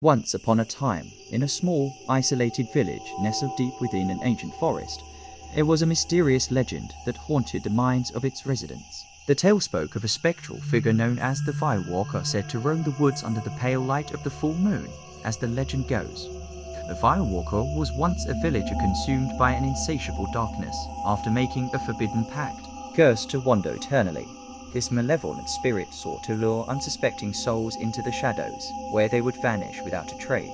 Once upon a time, in a small, isolated village nestled deep within an ancient forest, there was a mysterious legend that haunted the minds of its residents. The tale spoke of a spectral figure known as the Veilwalker, said to roam the woods under the pale light of the full moon. As the legend goes, the Veilwalker was once a villager consumed by an insatiable darkness after making a forbidden pact, cursed to wander eternally. This malevolent spirit sought to lure unsuspecting souls into the shadows, where they would vanish without a trace.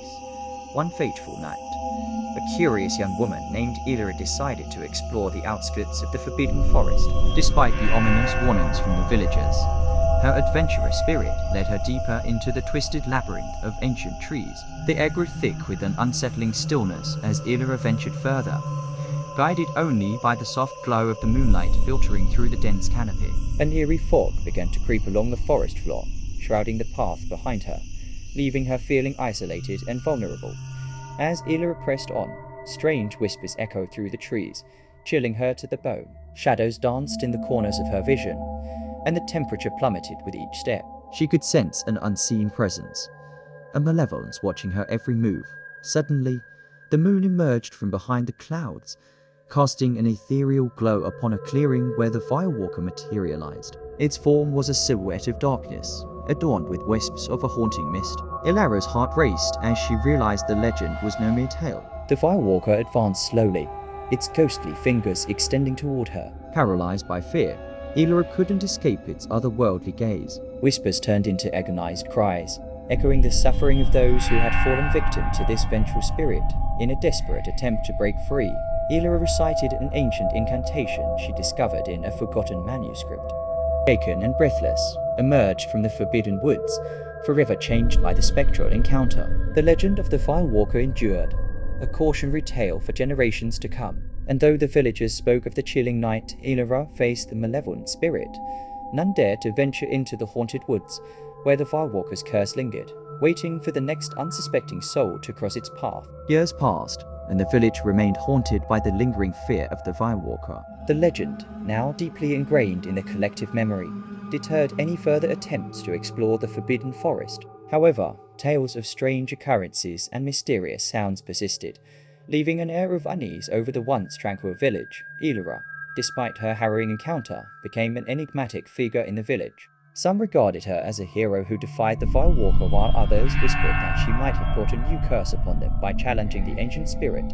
One fateful night, a curious young woman named Ilira decided to explore the outskirts of the forbidden forest. Despite the ominous warnings from the villagers, her adventurous spirit led her deeper into the twisted labyrinth of ancient trees. The air grew thick with an unsettling stillness as Ilira ventured further, guided only by the soft glow of the moonlight filtering through the dense canopy. An eerie fog began to creep along the forest floor, shrouding the path behind her, leaving her feeling isolated and vulnerable. As Ilira pressed on, strange whispers echoed through the trees, chilling her to the bone. Shadows danced in the corners of her vision, and the temperature plummeted with each step. She could sense an unseen presence, a malevolence watching her every move. Suddenly, the moon emerged from behind the clouds, casting an ethereal glow upon a clearing where the Veilwalker materialized. Its form was a silhouette of darkness, adorned with wisps of a haunting mist. Ilira's heart raced as she realized the legend was no mere tale. The Veilwalker advanced slowly, its ghostly fingers extending toward her. Paralyzed by fear, Ilira couldn't escape its otherworldly gaze. Whispers turned into agonized cries, echoing the suffering of those who had fallen victim to this vengeful spirit. In a desperate attempt to break free, Ilira recited an ancient incantation she discovered in a forgotten manuscript. Shaken and breathless, emerged from the forbidden woods, forever changed by the spectral encounter. The legend of the Veilwalker endured, a cautionary tale for generations to come. And though the villagers spoke of the chilling night Ilira faced the malevolent spirit, none dared to venture into the haunted woods where the Veilwalker's curse lingered, waiting for the next unsuspecting soul to cross its path. Years passed, and the village remained haunted by the lingering fear of the Veilwalker. The legend, now deeply ingrained in the collective memory, deterred any further attempts to explore the forbidden forest. However, tales of strange occurrences and mysterious sounds persisted, leaving an air of unease over the once tranquil village. Ilira, despite her harrowing encounter, became an enigmatic figure in the village. Some regarded her as a hero who defied the Veilwalker, while others whispered that she might have brought a new curse upon them by challenging the ancient spirit.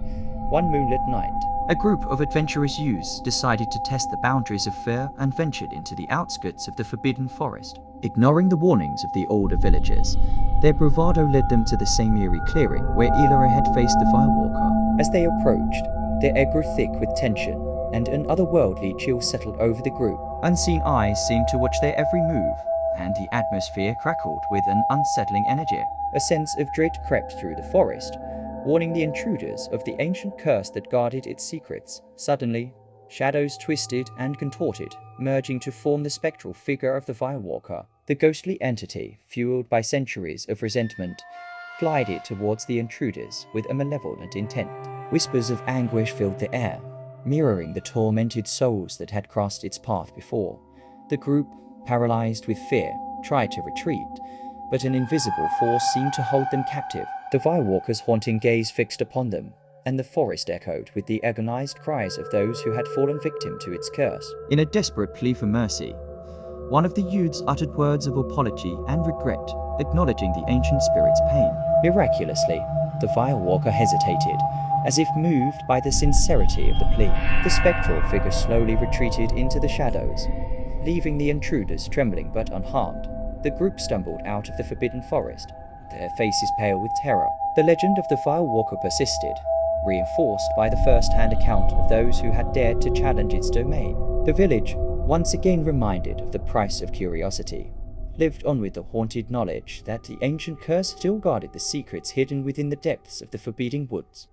One moonlit night, a group of adventurous youths decided to test the boundaries of fear and ventured into the outskirts of the forbidden forest. Ignoring the warnings of the older villagers, their bravado led them to the same eerie clearing where Ilira had faced the Veilwalker. As they approached, their air grew thick with tension, and an otherworldly chill settled over the group. Unseen eyes seemed to watch their every move, and the atmosphere crackled with an unsettling energy. A sense of dread crept through the forest, warning the intruders of the ancient curse that guarded its secrets. Suddenly, shadows twisted and contorted, merging to form the spectral figure of the Veilwalker. The ghostly entity, fueled by centuries of resentment, glided towards the intruders with a malevolent intent. Whispers of anguish filled the air, mirroring the tormented souls that had crossed its path before. The group, paralyzed with fear, tried to retreat, but an invisible force seemed to hold them captive. The Veilwalker's haunting gaze fixed upon them, and the forest echoed with the agonized cries of those who had fallen victim to its curse. In a desperate plea for mercy, one of the youths uttered words of apology and regret, acknowledging the ancient spirit's pain. Miraculously, the Veilwalker hesitated, as if moved by the sincerity of the plea. The spectral figure slowly retreated into the shadows, leaving the intruders trembling but unharmed. The group stumbled out of the forbidden forest, their faces pale with terror. The legend of the Veilwalker persisted, reinforced by the first-hand account of those who had dared to challenge its domain. The village, once again reminded of the price of curiosity, lived on with the haunted knowledge that the ancient curse still guarded the secrets hidden within the depths of the forbidding woods.